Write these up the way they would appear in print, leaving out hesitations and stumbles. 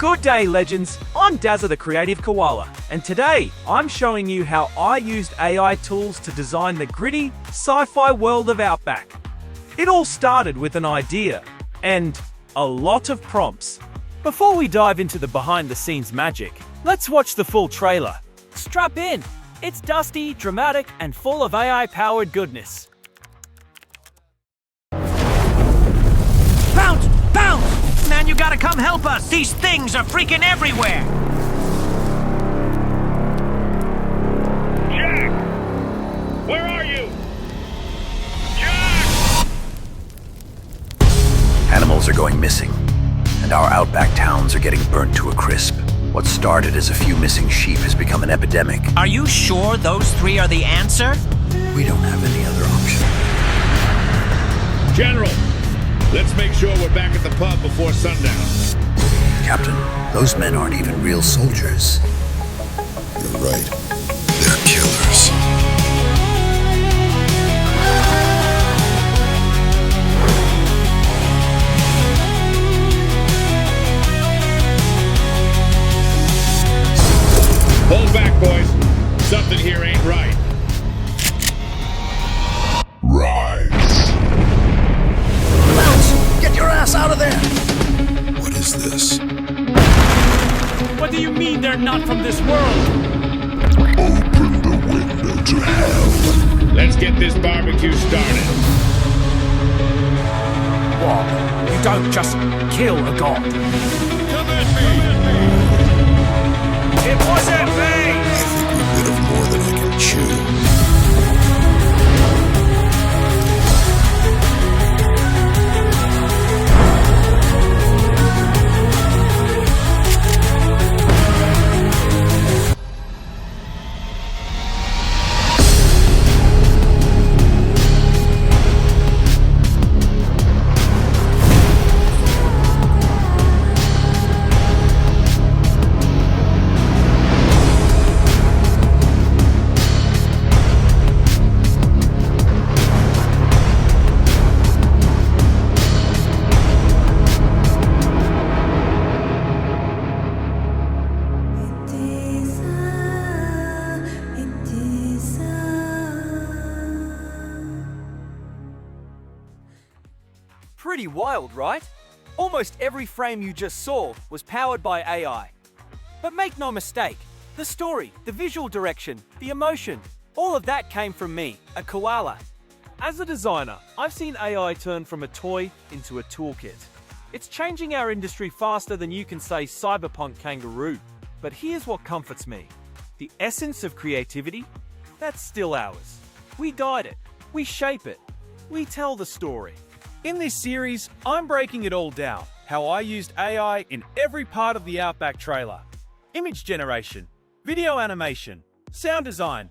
Good day, legends. I'm Dazza the Creative Koala, and today I'm showing you how I used AI tools to design the gritty, sci-fi world of Outback. It all started with an idea and a lot of prompts. Before we dive into the behind-the-scenes magic, let's watch the full trailer. Strap in! It's dusty, dramatic, and full of AI-powered goodness. Bounce! Bounce! Man, you gotta come help us! These things are freaking everywhere! Jack! Where are you? Jack! Animals are going missing, and our outback towns are getting burnt to a crisp. What started as a few missing sheep has become an epidemic. Are you sure those three are the answer? We don't have any other option. General, let's make sure we're back at the pub before sundown. Captain, those men aren't even real soldiers. You're right. They're killers. Hold back, boys. Something here ain't right. Rise. Bounce! Get your ass out of there! What is this? What do you mean they're not from this world? Open the window to hell. Let's get this barbecue started. What? You don't just kill a god. Come at me! It wasn't me! I think we're rid of more than I can chew. Pretty wild, right? Almost every frame you just saw was powered by AI. But make no mistake, the story, the visual direction, the emotion, all of that came from me, a koala. As a designer, I've seen AI turn from a toy into a toolkit. It's changing our industry faster than you can say cyberpunk kangaroo. But here's what comforts me. The essence of creativity, that's still ours. We guide it, we shape it, we tell the story. In this series, I'm breaking it all down, how I used AI in every part of the Outback trailer. Image generation, video animation, sound design,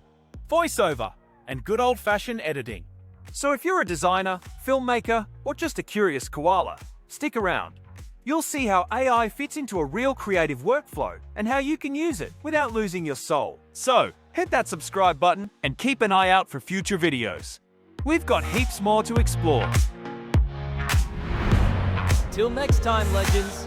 voiceover, and good old-fashioned editing. So if you're a designer, filmmaker, or just a curious koala, stick around. You'll see how AI fits into a real creative workflow and how you can use it without losing your soul. So, hit that subscribe button and keep an eye out for future videos. We've got heaps more to explore. Till next time, legends.